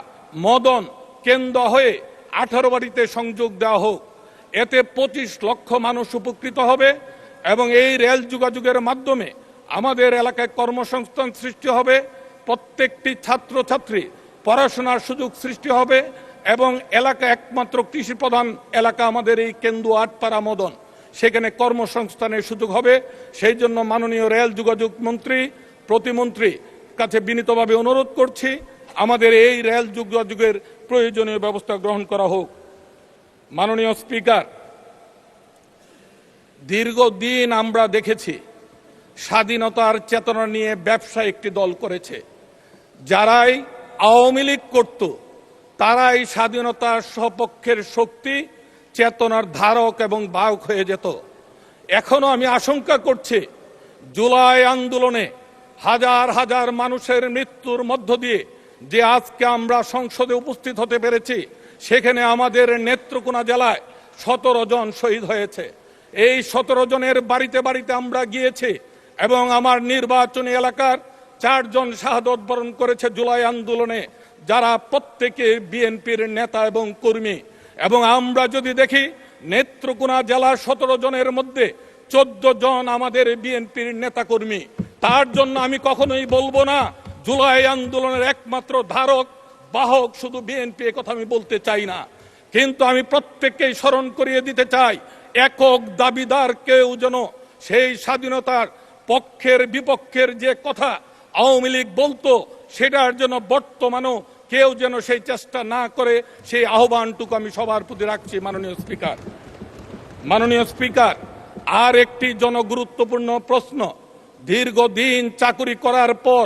মদন কেন্দ্র হয়ে 18 বাড়িতে সংযোগ দেওয়া হোক। এতে 25 লক্ষ মানুষ উপকৃত হবে এবং এই রেল যোগাযোগের মাধ্যমে আমাদের এলাকায় কর্মসংস্থান সৃষ্টি হবে, প্রত্যেকটি ছাত্রছাত্রী পড়াশোনার সুযোগ সৃষ্টি হবে এবং এলাকা একমাত্র কৃষি প্রধান এলাকা আমাদের এই কেন্দু আটপাড়া মদন, সেখানে কর্মসংস্থানের সুযোগ হবে। সেই জন্য মাননীয় রেল যোগাযোগ মন্ত্রী প্রতিমন্ত্রী কাছে বিনীতভাবে অনুরোধ করছি আমাদের এই রেল যোগাযোগের প্রয়োজনীয় ব্যবস্থা গ্রহণ করা হোক। মাননীয় স্পিকার, দীর্ঘদিন আমরা দেখেছি স্বাধীনতার চেতনা নিয়ে ব্যবসা একটি দল করেছে। যারাই আওয়ামী লীগ করত তারাই স্বাধীনতার সপক্ষের শক্তি চেতনার ধারক এবং বাহক হয়ে যেত। এখনো আমি আশঙ্কা করছি জুলাই আন্দোলনে হাজার হাজার মানুষের মৃত্যুর মধ্য দিয়ে যে আজকে আমরা সংসদে উপস্থিত হতে পেরেছি, সেখানে আমাদের নেত্রকোনা জেলায় 17 জন শহীদ হয়েছে। এই 17 জনের বাড়িতে বাড়িতে আমরা গিয়েছি এবং আমার নির্বাচনী এলাকার 4 জন শাহাদত বরণ করেছে জুলাই আন্দোলনে, যারা প্রত্যেকে বিএনপির নেতা এবং কর্মী। এবং আমরা যদি দেখি নেত্রকোনা জেলার 17 জনের মধ্যে 14 জন আমাদের বিএনপির নেতা কর্মী। তার জন্য আমি কখনোই বলবো না জুলাই আন্দোলনের একমাত্র ধারক বাহক শুধু বিএনপি, কথা আমি বলতে চাই না। কিন্তু আমি প্রত্যেককেই স্মরণ করিয়ে দিতে চাই একক দাবিদার কেউ যেন সেই স্বাধীনতার পক্ষের বিপক্ষের যে কথা আওয়ামী লীগ বলতো সেটার জন্য বর্তমানেও কেউ যেন সেই চেষ্টা না করে, সেই আহ্বানটুকু আমি সবার প্রতি রাখছি। মাননীয় স্পিকার, আর একটি জনগুরুত্বপূর্ণ প্রশ্ন, দীর্ঘদিন চাকুরি করার পর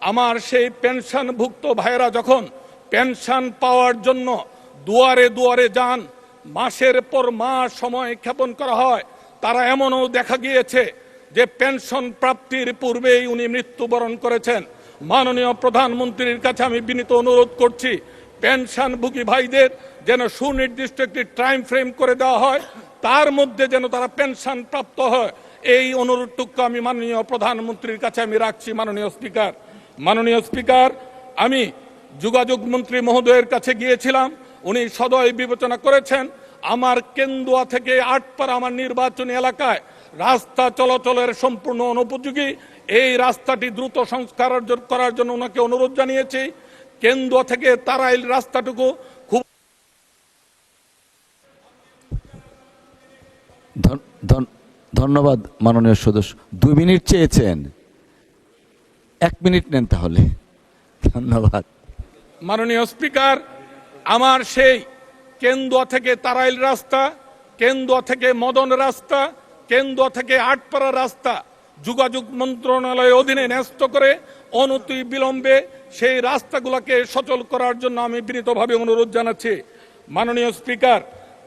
আমার সেই পেনশনভুক্ত ভাইয়েরা যখন পেনশন পাওয়ার জন্য দুয়ারে দুয়ারে যান, মাসের পর মাস সময় ক্ষেপণ করা হয়, তারা এমনও দেখা গিয়েছে যে পেনশন প্রাপ্তির পূর্বেই উনি মৃত্যুবরণ করেছেন। মাননীয় প্রধানমন্ত্রীর কাছে আমি বিনীত অনুরোধ করছি পেনশনভোগী ভাইদের যেন সুনির্দিষ্ট একটি টাইম ফ্রেম করে দেওয়া হয়, তার মধ্যে যেন তারা পেনশন প্রাপ্ত হয়। এই অনুরোধটুকু আমি মাননীয় প্রধানমন্ত্রীর কাছে আমি রাখছি। মাননীয় স্পিকার, আমি যোগাযোগ মন্ত্রী মহোদয়ের কাছে গিয়েছিলাম, উনি সদয় বিবেচনা করেছেন আমার কেন্দুয়া থেকে আটপাড়া আমার নির্বাচনী এলাকায় রাস্তা চলাচলের সম্পূর্ণ অনুপযোগী। এই রাস্তাটি দ্রুত সংস্কার করার জন্য ওনাকে অনুরোধ জানিয়েছি। কেন্দুয়া থেকে তারাইল রাস্তাটুকু খুব ধন্যবাদ মাননীয় সদস্য। 2 মিনিট চেয়েছেন, 1 মিনিট নেন তাহলে। ধন্যবাদ। মাননীয় স্পিকার, আমার সেই কেন্দুয়া থেকে তারাইল রাস্তা, কেন্দুয়া থেকে মদন রাস্তা, কেন্দুয়া থেকে আটপাড়া রাস্তা যোগাযোগ মন্ত্রণালয়ের অধীনে ন্যস্ত করে অনতি বিলম্বে সেই রাস্তাগুলোকে সচল করার জন্য আমি বিনীতভাবে অনুরোধ জানাচ্ছি। মাননীয় স্পিকার,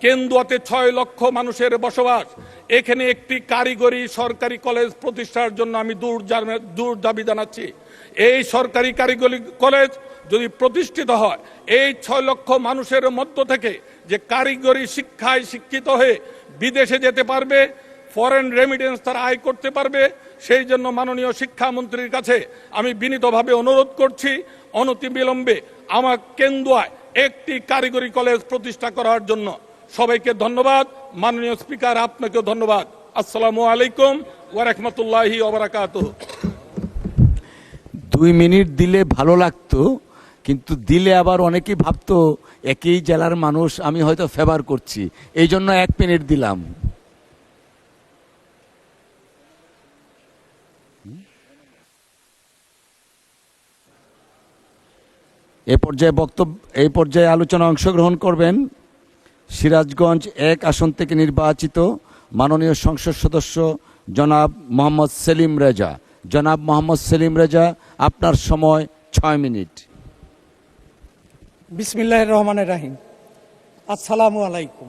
কেন্দুয়াতে 6 লক্ষ মানুষের বসবাস, এখানে একটি কারিগরি সরকারি কলেজ প্রতিষ্ঠার জন্য আমি দূর দাবি জানাচ্ছি। এই সরকারি কারিগরি কলেজ যদি প্রতিষ্ঠিত হয়, এই 6 লক্ষ মানুষের মধ্য থেকে যে কারিগরি শিক্ষায় শিক্ষিত হয়ে বিদেশে যেতে পারবে, ফরেন রেমিটেন্স তারা আয় করতে পারবে। সেই জন্য মাননীয় শিক্ষামন্ত্রীর কাছে আমি বিনীতভাবে অনুরোধ করছি অনতিবিলম্বে আমার কেন্দুয়ায় একটি কারিগরি কলেজ প্রতিষ্ঠা করার জন্য। সবাইকে ধন্যবাদ। মাননীয় স্পিকার, আপনাকেও ধন্যবাদ। আসসালামু আলাইকুম ওয়া রাহমাতুল্লাহি ওয়া বারাকাতুহু। 2 মিনিট দিলে ভালো লাগতো, কিন্তু দিলে আবার অনেকেই ভাবতো একই জেলার মানুষ, আমি হয়তো ফেভার করছি, এই জন্য 1 মিনিট দিলাম। এই পর্যায়ে আলোচনা অংশগ্রহণ করবেন সিরাজগঞ্জ 1 আসন থেকে নির্বাচিত মাননীয় সংসদ সদস্য জনাব মোহাম্মদ সেলিম রেজা। জনাব মোহাম্মদ সেলিম রেজা, আপনার সময় 6 মিনিট। বিসমিল্লাহির রহমানির রহিম। আসসালামু আলাইকুম।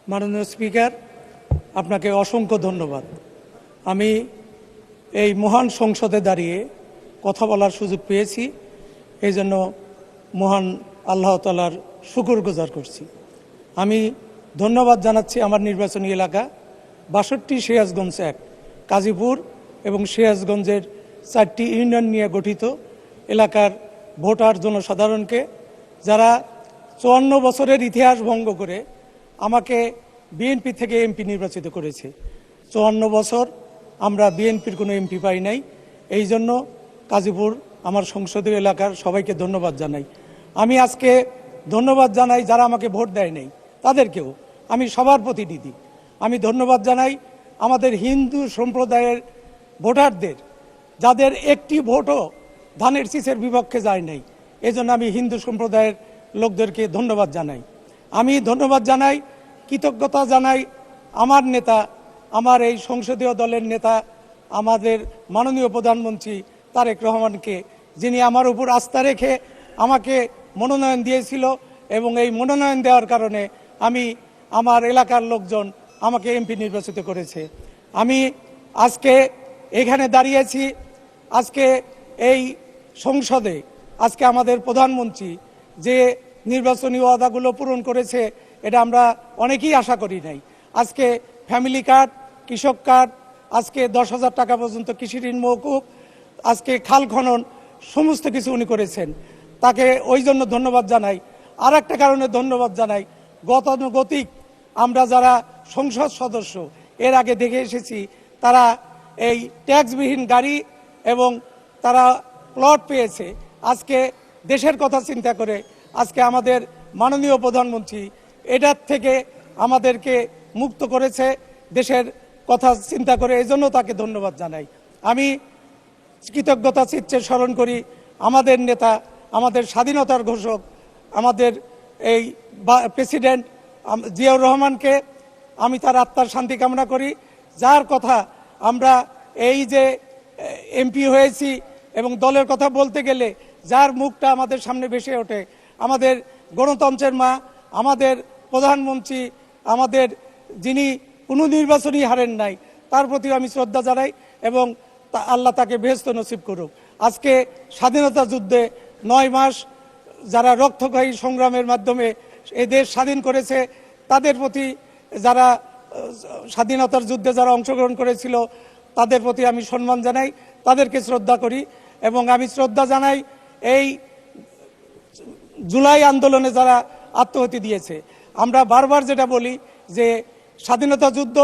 মাননীয় স্পিকার, আপনাকে অসংখ্য ধন্যবাদ। আমি এই মহান সংসদে দাঁড়িয়ে কথা বলার সুযোগ পেয়েছি, এই জন্য মহান আল্লাহ তাআলার শুকরগুজার করছি। আমি ধন্যবাদ জানাচ্ছি আমার নির্বাচনী এলাকা 62 সিরাজগঞ্জ 1, কাজীপুর এবং সিরাজগঞ্জের 4টি ইউনিয়ন নিয়ে গঠিত এলাকার ভোটার জনসাধারণকে, যারা 54 বছরের ইতিহাস ভঙ্গ করে আমাকে বিএনপি থেকে এমপি নির্বাচিত করেছে। 54 বছর আমরা বিএনপির কোনো এমপি পাই নাই। এই জন্য কাজীপুর আমার সংসদীয় এলাকার সবাইকে ধন্যবাদ জানাই। আমি আজকে ধন্যবাদ জানাই যারা আমাকে ভোট দেয় নাই তাদেরকেও, আমি সবার প্রতিনিধি। আমি ধন্যবাদ জানাই আমাদের হিন্দু সম্প্রদায়ের ভোটারদের, যাদের একটি ভোটও ধানের শীষের বিপক্ষে যায় নাই। এজন্য আমি হিন্দু সম্প্রদায়ের লোকদেরকে ধন্যবাদ জানাই। আমি ধন্যবাদ জানাই, কৃতজ্ঞতা জানাই আমার নেতা, আমার এই সংসদীয় দলের নেতা, আমাদের মাননীয় প্রধানমন্ত্রী তারেক রহমানকে, যিনি আমার উপর আস্থা রেখে আমাকে মনোনয়ন দিয়েছিল এবং এই মনোনয়ন দেওয়ার কারণে আমি আমার এলাকার লোকজন আমাকে এমপি নির্বাচিত করেছে। আমি আজকে এখানে দাঁড়িয়েছি, আজকে এই সংসদে আজকে আমাদের প্রধানমন্ত্রী যে নির্বাচনী ওয়াদাগুলো পূরণ করেছে, এটা আমরা অনেকেই আশা করি নাই। আজকে ফ্যামিলি কার্ড, কৃষক কার্ড, আজকে 10,000 টাকা পর্যন্ত কৃষি ঋণ মওকুফ, আজকে খাল খনন, সমস্ত কিছু উনি করেছেন। তাকে ওই জন্য ধন্যবাদ জানাই। আর একটা কারণে ধন্যবাদ জানাই, গতানুগতিক আমরা যারা সংসদ সদস্য এর আগে দেখে এসেছি, তারা এই ট্যাক্সবিহীন গাড়ি এবং তারা প্লট পেয়েছে। আজকে দেশের কথা চিন্তা করে আজকে আমাদের মাননীয় প্রধানমন্ত্রী এটার থেকে আমাদেরকে মুক্ত করেছে, দেশের কথা চিন্তা করে, এজন্য তাকে ধন্যবাদ জানাই। আমি কৃতজ্ঞতা চিত্তে স্মরণ করি আমাদের নেতা, আমাদের স্বাধীনতার ঘোষক, আমাদের এই প্রেসিডেন্ট জিয়াউর রহমানকে। আমি তার আত্মার শান্তি কামনা করি, যার কথা আমরা এই যে এমপি হয়েছি এবং দলের কথা বলতে গেলে যার মুখটা আমাদের সামনে ভেসে ওঠে, আমাদের গণতন্ত্রের মা, আমাদের প্রধানমন্ত্রী, আমাদের যিনি কোনো নির্বাচনই হারেন নাই, তার প্রতি আমি শ্রদ্ধা জানাই এবং আল্লাহ তাকে বেহেশত নসিব করুক। আজকে স্বাধীনতা যুদ্ধে 9 মাস যারা রক্তক্ষয়ী সংগ্রামের মাধ্যমে এ দেশ স্বাধীন করেছে, তাদের প্রতি, যারা স্বাধীনতার যুদ্ধে যারা অংশগ্রহণ করেছিল, তাদের প্রতি আমি সম্মান জানাই, তাদেরকে শ্রদ্ধা করি। এবং আমি শ্রদ্ধা জানাই এই জুলাই আন্দোলনে যারা আত্মহতি দিয়েছে। আমরা বারবার যেটা বলি যে স্বাধীনতা যুদ্ধ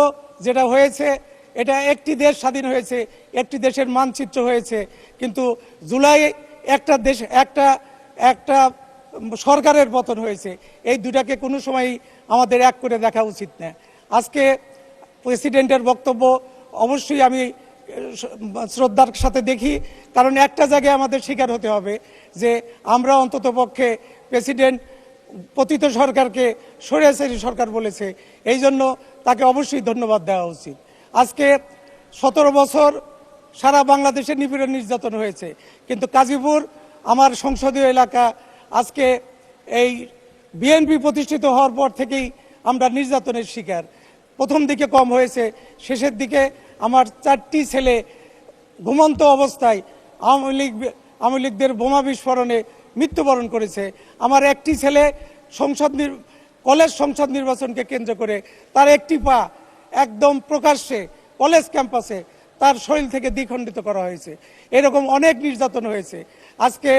যেটা হয়েছে, এটা একটি দেশ স্বাধীন হয়েছে, একটি দেশের মানচিত্র হয়েছে, কিন্তু জুলাই একটা দেশ, একটা সরকারের পতন হয়েছে। এই দুটাকে কোনো সময় আমাদের এক করে দেখা উচিত না। আজকে প্রেসিডেন্টের বক্তব্য অবশ্যই আমি শ্রদ্ধার সাথে দেখি, কারণ একটা জায়গায় আমাদের স্বীকার হতে হবে যে আমরা অন্ততপক্ষে প্রেসিডেন্ট পতিত সরকারকে স্বৈরাচারী সরকার বলেছে, এই জন্য তাকে অবশ্যই ধন্যবাদ দেওয়া উচিত। আজকে 17 বছর সারা বাংলাদেশে নিপীড়ন নির্যাতন হয়েছে, কিন্তু কাজীপুর আমার সংসদীয় এলাকা, আজকে এই বিএনপি প্রতিষ্ঠিত হওয়ার পর থেকেই আমরা নির্যাতনের শিকার। প্রথম দিকে কম হয়েছে, শেষের দিকে আমার 4টি ছেলে ঘুমন্ত অবস্থায় আওয়ামী লীগদের বোমা বিস্ফোরণে মৃত্যুবরণ করেছে। আমার একটি ছেলে কলেজ সংসদ নির্বাচনকে কেন্দ্র করে তার একটি পা একদম প্রকাশ্যে কলেজ ক্যাম্পাসে তার শরীর থেকে দ্বিখণ্ডিত করা হয়েছে। এরকম অনেক নির্যাতন হয়েছে। আজকে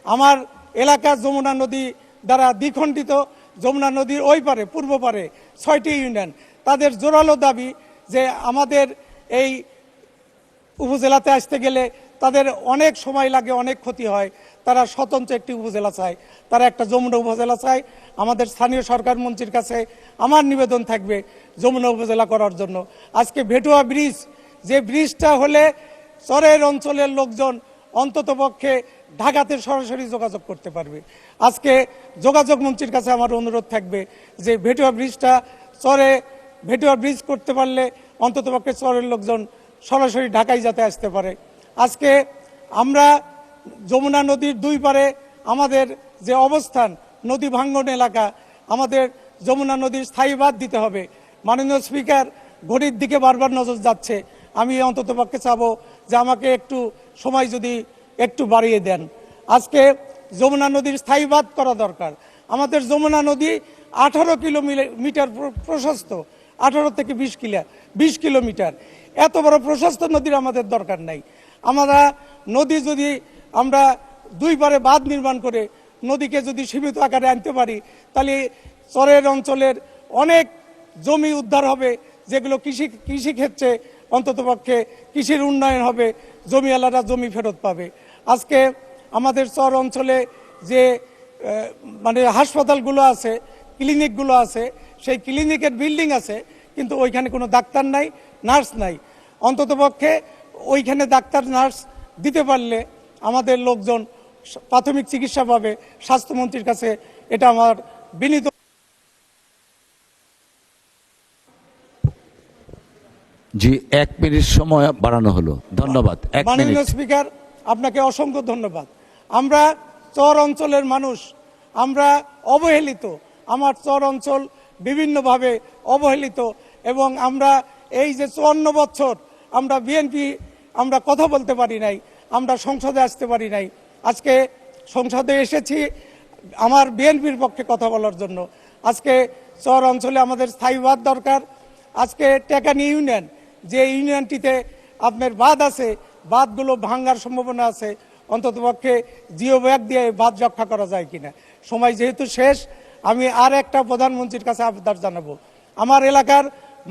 আমার এলাকা যমুনা নদী দ্বারা দ্বিখণ্ডিত, যমুনা নদীর ওই পারে, পূর্ব পারে 6টি ইউনিয়ন, তাদের জোরালো দাবি যে আমাদের এই উপজেলাতে আসতে গেলে তাদের অনেক সময় লাগে, অনেক ক্ষতি হয়, তারা স্বতন্ত্র একটি উপজেলা চায়, তারা একটা যমুনা উপজেলা চায়। আমাদের স্থানীয় সরকার মন্ত্রীর কাছে আমার নিবেদন থাকবে যমুনা উপজেলা করার জন্য। আজকে ভেটুয়া ব্রিজ, যে ব্রিজটা হলে চরের অঞ্চলের লোকজন অন্ততপক্ষে ঢাকাতে সরাসরি যোগাযোগ করতে পারবে। আজকে যোগাযোগ মন্ত্রীর কাছে আমার অনুরোধ থাকবে যে ভেটুয়া ব্রিজ করতে পারলে অন্ততপক্ষে চরের লোকজন সরাসরি ঢাকায় যাতে আসতে পারে। আজকে আমরা যমুনা নদীর দুই পারে আমাদের যে অবস্থান, নদী ভাঙ্গন এলাকা, আমাদের যমুনা নদীর স্থায়ী বাঁধ দিতে হবে। মাননীয় স্পিকার, ঘড়ির দিকে বারবার নজর যাচ্ছে, আমি অন্ততপক্ষে চাবো যে আমাকে একটু সময় যদি একটু বাড়িয়ে দেন। আজকে যমুনা নদীর স্থায়ী বাঁধ করা দরকার। আমাদের যমুনা নদী 18 কিলোমিটার প্রশস্ত, 18 থেকে 20 কিলোমিটার। এত বড় প্রশস্ত নদীর আমাদের দরকার নাই। আমরা নদী যদি আমরা দুই পারে বাঁধ নির্মাণ করে নদীকে যদি সীমিত আকারে আনতে পারি, তাহলে চরের অঞ্চলের অনেক জমি উদ্ধার হবে, যেগুলো কৃষিক্ষেত্রে অন্ততপক্ষে কৃষির উন্নয়ন হবে, জমিওয়ালারা জমি ফেরত পাবে। আজকে আমাদের চর অঞ্চলে যে মানে হাসপাতালগুলো আছে, ক্লিনিকগুলো আছে, সেই ক্লিনিকের বিল্ডিং আছে, কিন্তু ওইখানে কোনো ডাক্তার নাই, নার্স নাই। অন্ততপক্ষে ওইখানে ডাক্তার নার্স দিতে পারলে আমাদের লোকজন প্রাথমিক চিকিৎসা পাবে। স্বাস্থ্যমন্ত্রীর কাছে এটা আমার বিনীত। জি, 1 মিনিট সময় বাড়ানো হলো। ধন্যবাদ। 1 মিনিট। মাননীয় স্পিকার, আপনাকে অসংখ্য ধন্যবাদ। আমরা চর অঞ্চলের মানুষ, আমরা অবহেলিত। আমার চর অঞ্চল বিভিন্নভাবে অবহেলিত, এবং আমরা এই যে 54 বছর আমরা বিএনপি আমরা কথা বলতে পারি নাই, আমরা সংসদে আসতে পারি নাই। আজকে সংসদে এসেছি আমার বিএনপির পক্ষে কথা বলার জন্য। আজকে চর অঞ্চলে আমাদের স্থায়ী বাঁধ দরকার। আজকে টেকানি ইউনিয়ন, যে ইউনিয়নটিতে আপনার বাঁধ আছে, বাঁধগুলো ভাঙ্গার সম্ভাবনা আছে। অন্ততপক্ষে জিও ব্যাগ দিয়ে বাঁধ রক্ষা করা যায় কিনা। সময় যেহেতু শেষ, আমি আর একটা প্রধানমন্ত্রীর কাছে আবদার জানাবো। আমার এলাকার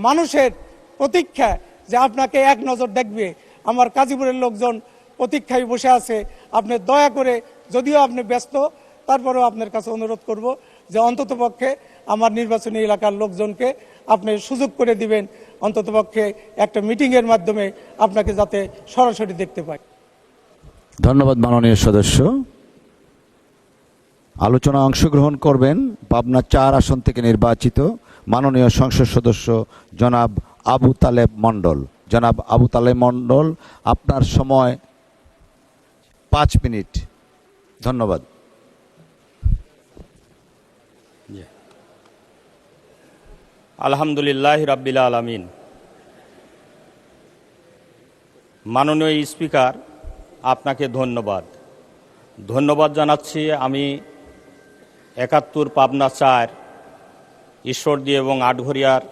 মানুষের প্রতীক্ষা যে আপনাকে এক নজর দেখবে, আমার কাজীপুরের লোকজন প্রতীক্ষায় বসে আছে। আপনি দয়া করে, যদিও আপনি ব্যস্ত, তারপরেও আপনার কাছে অনুরোধ করব যে অন্ততপক্ষে আমার নির্বাচনী এলাকার লোকজনকে আপনি সুযোগ করে দিবেন, অন্ততপক্ষে একটা মিটিংয়ের মাধ্যমে আপনাকে যাতে সরাসরি দেখতে পাই। ধন্যবাদ মাননীয় সদস্য। আলোচনা অংশগ্রহণ করবেন পাবনা 4 আসন থেকে নির্বাচিত মাননীয় সংসদ সদস্য জনাব আবু তালেব মণ্ডল। জনাব আবু তালেব মণ্ডল, আপনার সময় 5 মিনিট। ধন্যবাদ। আলহামদুলিল্লাহ রাব্বিল আলামিন। মাননীয় স্পিকার, আপনাকে ধন্যবাদ জানাচ্ছি। আমি 71 পাবনা 4 ঈশ্বরদী এবং আটঘরিয়ার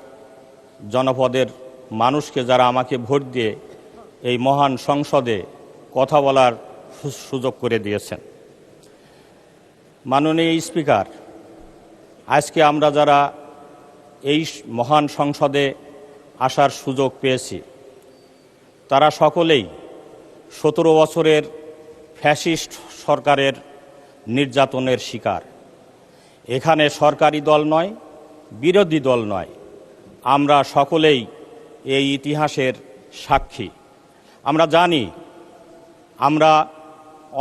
জনপদের মানুষকে, যারা আমাকে ভোট দিয়ে এই মহান সংসদে কথা বলার সুযোগ করে দিয়েছেন। মাননীয় স্পিকার, আজকে আমরা যারা এই মহান সংসদে আসার সুযোগ পেয়েছি, তারা সকলেই 17 বছরের ফ্যাসিস্ট সরকারের নির্যাতনের শিকার। এখানে সরকারি দল নয়, বিরোধী দল নয়, আমরা সকলেই এই ইতিহাসের সাক্ষী। আমরা জানি আমরা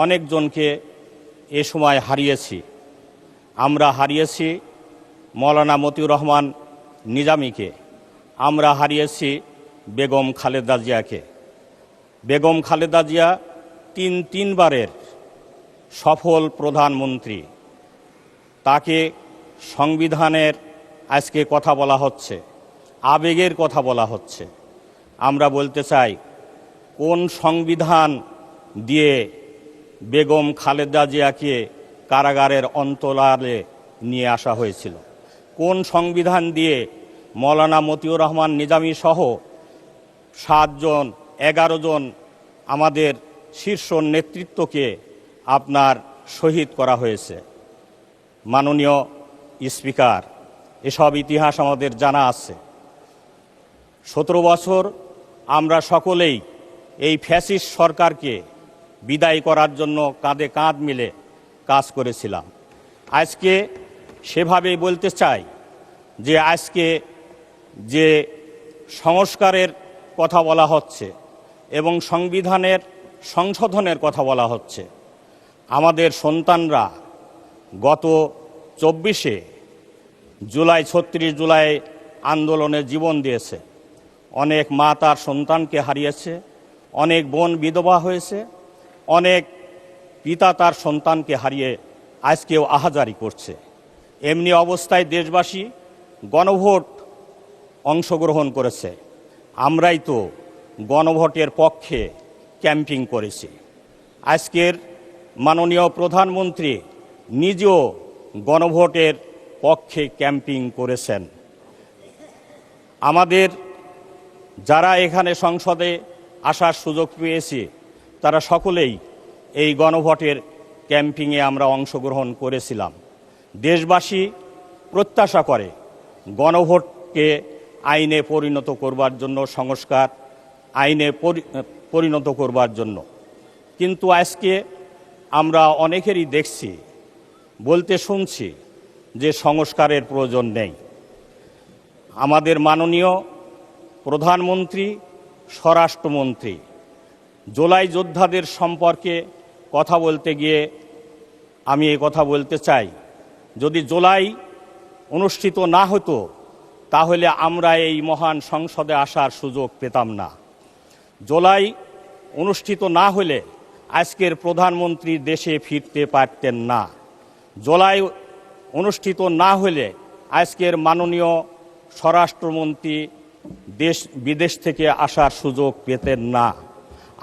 অনেকজনকে এ সময় হারিয়েছি। আমরা হারিয়েছি মৌলানা মতিউর রহমান নিজামীকে, আমরা হারিয়েছি বেগম খালেদা জিয়াকে। বেগম খালেদা জিয়া তিনবারের সফল প্রধানমন্ত্রী, তাকে সংবিধানের আজকে কথা বলা হচ্ছে, আবেগের কথা বলা হচ্ছে। আমরা বলতে চাই, কোন সংবিধান দিয়ে বেগম খালেদা জিয়াকে কারাগারের অন্তরালে নিয়ে আসা হয়েছিল? কোন সংবিধান দিয়ে মৌলানা মতিউর রহমান নিজামী সহ 11 জন আমাদের শীর্ষ নেতৃত্বকে আপনার শহীদ করা হয়েছে? মাননীয় স্পিকার, এসব ইতিহাস আমাদের জানা আছে। 17 বছর আমরা সকলেই এই ফ্যাসিস্ট সরকারকে বিদায় করার জন্য কাঁধে কাঁধ মিলে কাজ করেছিলাম। আজকে সেভাবেই বলতে চাই যে আজকে যে সংস্কারের কথা বলা হচ্ছে এবং সংবিধানের সংশোধনের কথা বলা হচ্ছে, আমাদের সন্তানরা গত 24 জুলাই 36 জুলাই আন্দোলনে জীবন দিয়েছে। অনেক মা তার সন্তানকে হারিয়েছে, অনেক বোন বিধবা হয়েছে, অনেক পিতা তার সন্তানকে হারিয়ে আজকেও আহাজারি করছে। এমনি অবস্থায় দেশবাসী গণভোট অংশগ্রহণ করেছে। আমরাই তো গণভোটের পক্ষে ক্যাম্পিং করেছি। আজকের মাননীয় প্রধানমন্ত্রী নিজেও গণভোটের পক্ষে ক্যাম্পিং করেছেন। আমাদের যারা এখানে সংসদে আসার সুযোগ পেয়েছি তারা সকলেই এই গণভোটের ক্যাম্পিংয়ে আমরা অংশগ্রহণ করেছিলাম। দেশবাসী প্রত্যাশা করে গণভোটকে আইনে পরিণত করবার জন্য, সংস্কার আইনে পরিণত করবার জন্য। কিন্তু আজকে আমরা অনেকেরই দেখছি, বলতে শুনছি যে সংস্কারের প্রয়োজন নেই। আমাদের মাননীয় প্রধানমন্ত্রী, স্বরাষ্ট্রমন্ত্রী জুলাই যোদ্ধাদের সম্পর্কে কথা বলতে গিয়ে আমি এই কথা বলতে চাই, যদি জুলাই অনুষ্ঠিত না হতো তাহলে আমরা এই মহান সংসদে আসার সুযোগ পেতাম না। জুলাই অনুষ্ঠিত না হলে আজকের প্রধানমন্ত্রী দেশে ফিরতে পারতেন না। জুলাই অনুষ্ঠিত না হলে আজকের মাননীয় স্বরাষ্ট্রমন্ত্রী দেশ বিদেশ থেকে আসার সুযোগ পেতেন না।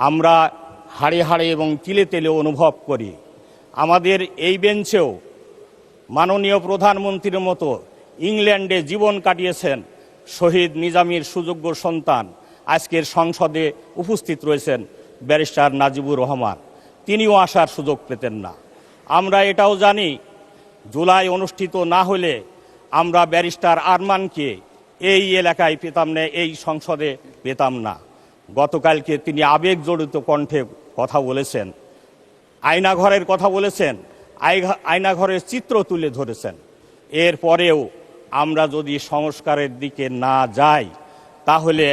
আমরা হাড়ে হাড়ে এবং তিলে তেলে অনুভব করি। আমাদের এই বেঞ্চেও মাননীয় প্রধানমন্ত্রীর মতো ইংল্যান্ডে জীবন কাটিয়েছেন শহীদ নিজামীর সুযোগ্য সন্তান আজকের সংসদে উপস্থিত রয়েছেন ব্যারিস্টার নাজিবুর রহমান, তিনিও আসার সুযোগ পেতেন না। আমরা এটাও জানি জুলাই অনুষ্ঠিত না হলে আমরা ব্যারিস্টার আরমানকে এই এলাকায় পেতাম না, এই সংসদে পেতাম না। গতকালকে তিনি আবেগ জড়িত কণ্ঠে কথা বলেছেন, আয়নাঘরের কথা বলেছেন, আয়নাঘরের চিত্র তুলে ধরেছেন। এরপরেও আমরা যদি সংস্কারের দিকে না যাই তাহলে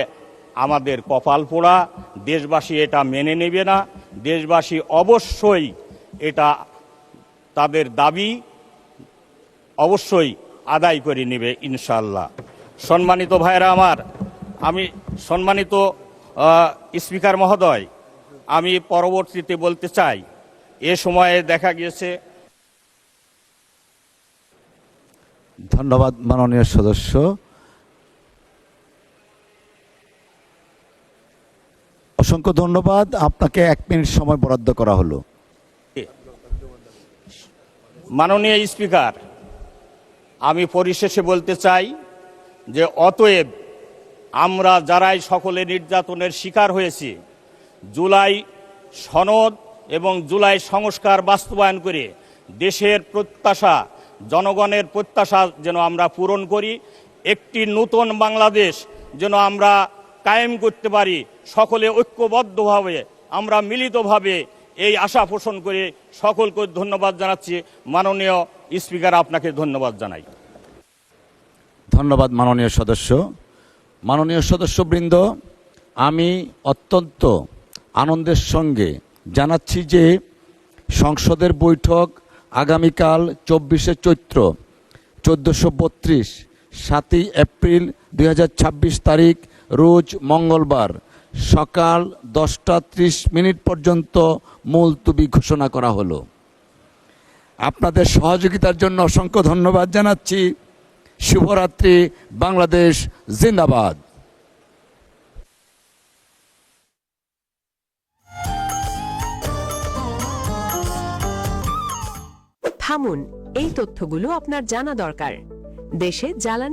আমাদের কপাল পোড়া। দেশবাসী এটা মেনে নেবে না। দেশবাসী অবশ্যই এটা তাদের দাবি অবশ্যই আদায় করে নেবে ইনশাআল্লাহ। সম্মানিত ভাইরা আমার, আমি সম্মানিত স্পিকার মহোদয়, আমি পরবর্তীতে বলতে চাই, এ সময়ে দেখা গিয়েছে। ধন্যবাদ মাননীয় সদস্য। অসংখ্য ধন্যবাদ। আপনাকে 1 মিনিট সময় বরাদ্দ করা হলো। মাননীয় স্পিকার, আমি পরিশেষে বলতে চাই যে অতএব আমরা যারাই সকলে নির্যাতনের শিকার হয়েছি, জুলাই সনদ এবং জুলাই সংস্কার বাস্তবায়ন করে দেশের প্রত্যাশা, জনগণের প্রত্যাশা যেন আমরা পূরণ করি, একটি নতুন বাংলাদেশ যেন আমরা কায়েম করতে পারি। সকলে ঐক্যবদ্ধভাবে আমরা মিলিতভাবে এই আশা পোষণ করে সকলকে ধন্যবাদ জানাচ্ছি। মাননীয় স্পিকার, আপনাকে ধন্যবাদ জানাই। ধন্যবাদ মাননীয় সদস্য। মাননীয় সদস্যবৃন্দ, আমি অত্যন্ত আনন্দের সঙ্গে জানাচ্ছি যে সংসদের বৈঠক আগামীকাল 24শে চৈত্র 1432 7ই এপ্রিল 2026 তারিখ রোজ মঙ্গলবার সকাল 10টা 30 পর্যন্ত মুলতবি ঘোষণা করা হলো। আপনাদের সহযোগিতার জন্য অসংখ্য ধন্যবাদ জানাচ্ছি। শুভরাত্রি। বাংলাদেশ জিন্দাবাদ। থামুন, এই তথ্যগুলো আপনার জানা দরকার। দেশে জ্বালানি